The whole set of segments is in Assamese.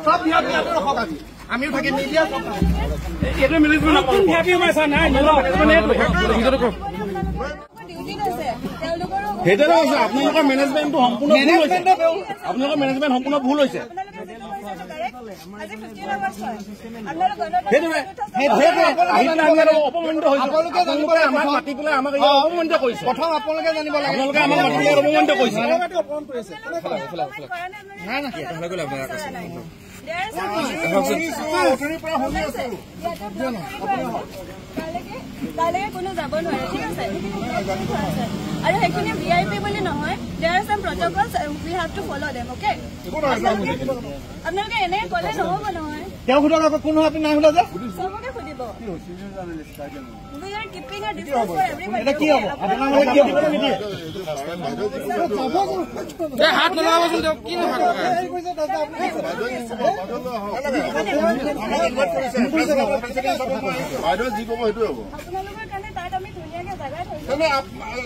সব ভিআইপি ৰখক আজি আমিও থাকি মিডিয়া সব এইটো মিলিজমেণ্ট আপুনি ভিআইপি সোমাইছা নাই সেইটোৱে কৈছে আপোনালোকৰ মেনেজমেণ্টটো সম্পূৰ্ণ ভুল হৈছে আপোনালোকৰ মেনেজমেণ্ট সম্পূৰ্ণ ভুল হৈছে অপমানিত হৈছে আপোনালোকে আমাক মাতি পেলাই আমাক অপমানিত কৰিছে প্ৰথম আপোনালোকে জানিব লাগে আপোনালোকে আমাক মাতি পেলাই অপমানিত কৰিছে কোনো যাব নোৱাৰে ঠিক আছে আৰু সেইখিনি ভিআইপি বুলি নহয় there are some protocols we have to follow them okay আপোনালোকে এনে ক'লে নহ'ব নহয় তেওঁ সুধক আকৌ কোনো আপুনি নাই সুধা যে সবকে সুধিব উই আৰ কিপিং আ ডিসটেন্স ফৰ এভৰিবডি এটা কি হ'ব আপোনালোকে কি দিব নিদিয়ে এ হাত লগাবচোন তেওঁ কি নহয় বাইদেউ যি ক'ব সেইটো হ'ব আপোনালোকৰ কাৰণে তাত আমি ধুনীয়াকে জাগা থৈছো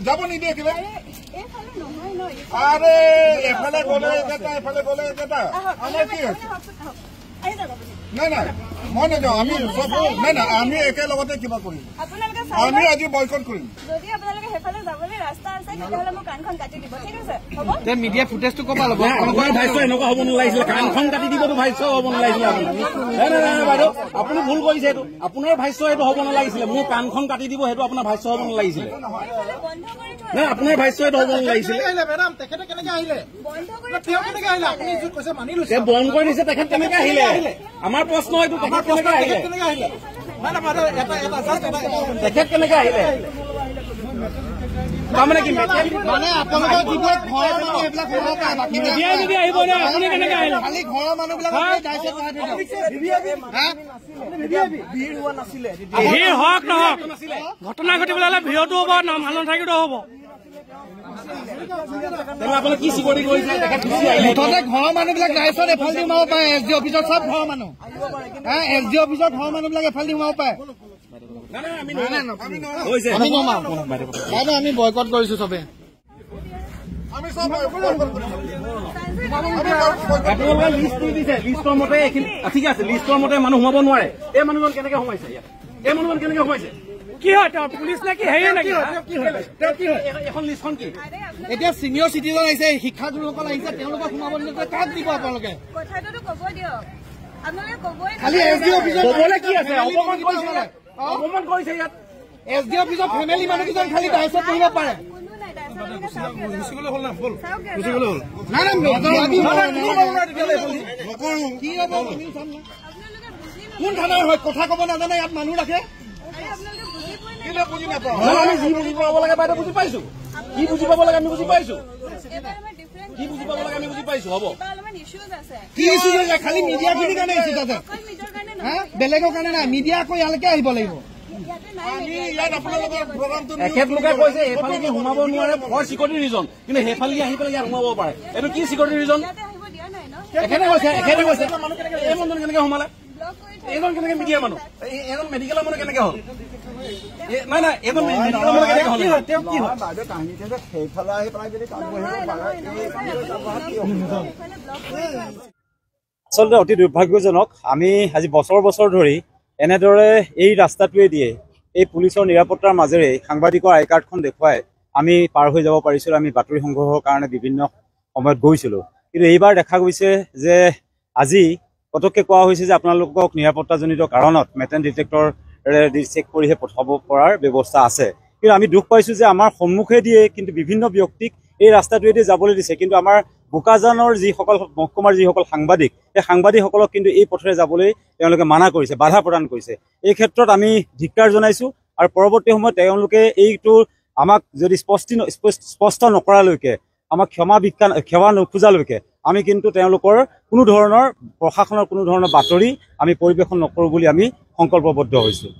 যাব নিদিয়ে কিবা এইফালে নহয় ন আৰে এফালে গ'লে এটা এফালে গ'লে এটা আমাৰ কি হৈছে আহি যাব আপুনি নাই নাই মই নাযাওঁ আমি চব নাই নাই আমি একেলগতে কিবা কৰিম আপোনালোকে আমি আজি বয়কট কৰিম যদি আপোনালোকে সেইফালে যাবলৈ ৰাস্তা আছে তেতিয়াহ'লে মোৰ কাণখন কাটি দিব ঠিক আছে হ'ব তে মিডিয়া ফুটেজটো ক'ব ল'ব আপোনাৰ ভাষ্য এনেকুৱা হ'ব নালাগিছিলে কাণখন কাটি দিবতো ভাষ্য হ'ব নালাগিছিলে আপুনি নাই নাই নাই বাইদেউ আপুনি ভুল কৰিছে এইটো আপোনাৰ ভাষ্য এইটো হ'ব নালাগিছিলে মোৰ কাণখন কাটি দিব সেইটো আপোনাৰ ভাষ্য হ'ব নালাগিছিলে নাই আপোনাৰ ভাষ্য এইটো হ'ব নালাগিছিলে মেডাম তেখেতে কেনেকে আহিলে তেওঁ কেনেকে আহিলে আপুনি য'ত কৈছে মানি লৈছে বন্ধ কৰি দিছে তেখেত কেনেকে আহিলে আমাৰ প্ৰশ্ন এইটো তেখেত কেনেকে আহিলে তেখেত কেনেকে আহিলে তাৰমানে কি মানে আপোনালোকৰ যিবোৰ ঘৰৰ মানুহ এইবিলাক হ'ব পাৰে বাকী যদি আহিব নে আপুনি কেনেকে আহিলে খালি ঘৰৰ মানুহবিলাক ভিৰ হোৱা নাছিলে ভিৰ হওক নহওক ঘটনা ঘটিবলৈ হ'লে ভিৰতো হ'ব নাম ভাল নাথাকিলেও হ'ব আপুনি কি চিকিউৰিটি কৰিছে মুঠতে ঘৰৰ মানুহবিলাক ৰাইজত এফালে সোমাব পাৰে এছ ডি অফিচত চব ঘৰৰ মানুহ এছ ডি অফিচত ঘৰৰ মানুহবিলাক এফালে সোমাব পাৰে আমি বয়কট কৰিছো চবে আমি চব আপোনালোকে লিষ্ট দি দিছে লিষ্টৰ মতে এইখিনি ঠিক আছে লিষ্টৰ মতে মানুহ সোমাব নোৱাৰে এই মানুহজন কেনেকে সোমাইছে ইয়াত এই মানুহজন কেনেকে সোমাইছে কি হয় তেওঁ পুলিচ নে কি হেৰি নেকি এখন লিষ্টখন কি এতিয়া চিনিয়ৰ চিটিজেন আহিছে শিক্ষাগুৰুসকল আহিছে তেওঁলোকক সোমাব নিদিয়ে কাক দিব আপোনালোকে কথাটোতো ক'ব দিয়ক আপোনালোকে ক'বই খালি এছ ডি অফিচত ক'বলৈ কি আছে অপমান কৰিছে ইয়াত এছ ডি অফিচত ফেমিলি মানুহকেইজন খালি ডাইচত বহিব পাৰে কোন থানাৰ হয় কথা ক'ব নাজানে ইয়াত মানুহ ৰাখে আমি যি বুজি পাব লাগে বাইদেউ বুজি পাইছো কি বুজি পাব লাগে আমি বুজি পাইছো কি বুজি পাব লাগে আমি বুজি পাইছো হ'ব কি ইছ্যু আছে খালি মিডিয়াখিনিৰ কাৰণে ইছ্যু আছে বেলেগৰ কাৰণে নাই মিডিয়া আকৌ ইয়ালৈকে আহিব লাগিব এখেতলোকে কৈছে এইফালে কি সোমাব নোৱাৰে ফৰ চিকিউৰিটি ৰিজন কিন্তু সেইফালে আহি পেলাই ইয়াত সোমাব পাৰে এইটো কি চিকিউৰিটি ৰিজন এখেতে কৈছে এই মানুহজন কেনেকে সোমালে এইজন কেনেকে মিডিয়াৰ মানুহ এইজন মেডিকেলৰ মানুহ কেনেকে হ'ল নাই নাই এইজন মেডিকেলৰ মানুহ কেনেকে হ'ল তেওঁ কি হয় সেইফালে আহি পেলাই যদি কাম কৰিব আচলতে অতি দুৰ্ভাগ্যজনক আমি আজি বছৰ বছৰ ধৰি এনেদৰে এই ৰাস্তাটোৱে দিয়ে এই পুলিচৰ নিৰাপত্তাৰ মাজেৰে সাংবাদিকৰ আই কাৰ্ডখন দেখুৱাই আমি পাৰ হৈ যাব পাৰিছিলোঁ আমি বাতৰি সংগ্ৰহৰ কাৰণে বিভিন্ন সময়ত গৈছিলোঁ কিন্তু এইবাৰ দেখা গৈছে যে আজি পটককৈ কোৱা হৈছে যে আপোনালোকক নিৰাপত্তাজনিত কাৰণত মেটেল ডিটেক্টৰে দি চেক কৰিহে পঠাব পৰাৰ ব্যৱস্থা আছে কিন্তু আমি দুখ পাইছোঁ যে আমাৰ সন্মুখে দিয়ে কিন্তু বিভিন্ন ব্যক্তিক এই ৰাস্তাটোৱেদি যাবলৈ দিছে কিন্তু আমাৰ বোকাজানৰ যিসকল মহকুমাৰ যিসকল সাংবাদিক সেই সাংবাদিকসকলক কিন্তু এই পথেৰে যাবলৈ তেওঁলোকে মানা কৰিছে বাধা প্ৰদান কৰিছে এই ক্ষেত্ৰত আমি ধিক্কাৰ জনাইছোঁ আৰু পৰৱৰ্তী সময়ত তেওঁলোকে এইটো আমাক যদি স্পষ্ট নকৰালৈকে আমাক ক্ষমা নোখোজালৈকে আমি কিন্তু তেওঁলোকৰ কোনো ধৰণৰ প্ৰশাসনৰ কোনো ধৰণৰ বাতৰি আমি পৰিৱেশন নকৰোঁ বুলি আমি সংকল্পবদ্ধ হৈছোঁ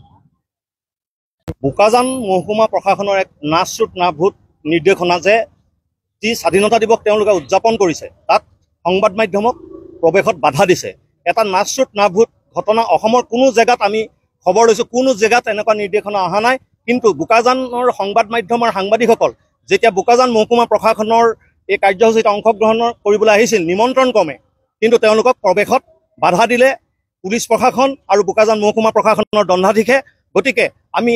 বোকাজান মহকুমা প্ৰশাসনৰ এক নাচুট নাভূত নিৰ্দেশনা যে যি স্বাধীনতা দিৱস তেওঁলোকে উদযাপন কৰিছে তাত সংবাদ মাধ্যমক প্ৰৱেশত বাধা দিছে এটা নাচুট নাভূত ঘটনা অসমৰ কোনো জেগাত আমি খবৰ লৈছোঁ কোনো জেগাত এনেকুৱা নিৰ্দেশনা অহা নাই কিন্তু বোকাজানৰ সংবাদ মাধ্যমৰ সাংবাদিকসকল যেতিয়া বোকাজান মহকুমা প্ৰশাসনৰ এই কাৰ্যসূচীত অংশগ্ৰহণ কৰিবলৈ আহিছিল নিমন্ত্ৰণ ক্ৰমে কিন্তু তেওঁলোকক প্ৰৱেশত বাধা দিলে পুলিচ প্ৰশাসন আৰু বোকাজান মহকুমা প্ৰশাসনৰ দণ্ডাধীশে। গতিকে আমি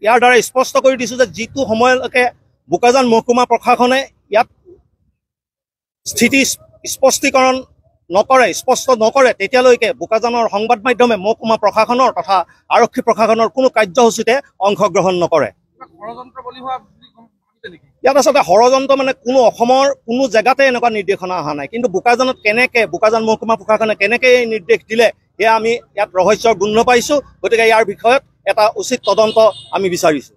ইয়াৰ দ্বাৰা স্পষ্ট কৰি দিছোঁ যে যিটো সময়লৈকে বোকাজান মহকুমা প্ৰশাসনে ইয়াত স্থিতি স্পষ্টীকৰণ নকৰে, স্পষ্ট নকৰে, তেতিয়ালৈকে বোকাজানৰ সংবাদ মাধ্যমে মহকুমা প্ৰশাসনৰ তথা আৰক্ষী প্ৰশাসনৰ কোনো কাৰ্যসূচীতে অংশগ্ৰহণ নকৰে। ইয়াত আচলতে ষড়যন্ত্ৰ মানে কোনো অসমৰ কোনো জেগাতে এনেকুৱা নিৰ্দেশনা অহা নাই, কিন্তু বোকাজানত বোকাজান মহকুমা প্ৰশাসনে কেনেকৈ এই নিৰ্দেশ দিলে সেয়া আমি ইয়াত ৰহস্যৰ গোন্ধ পাইছোঁ। গতিকে ইয়াৰ বিষয়ত এটা উচিত তদন্ত আমি বিচাৰিছোঁ।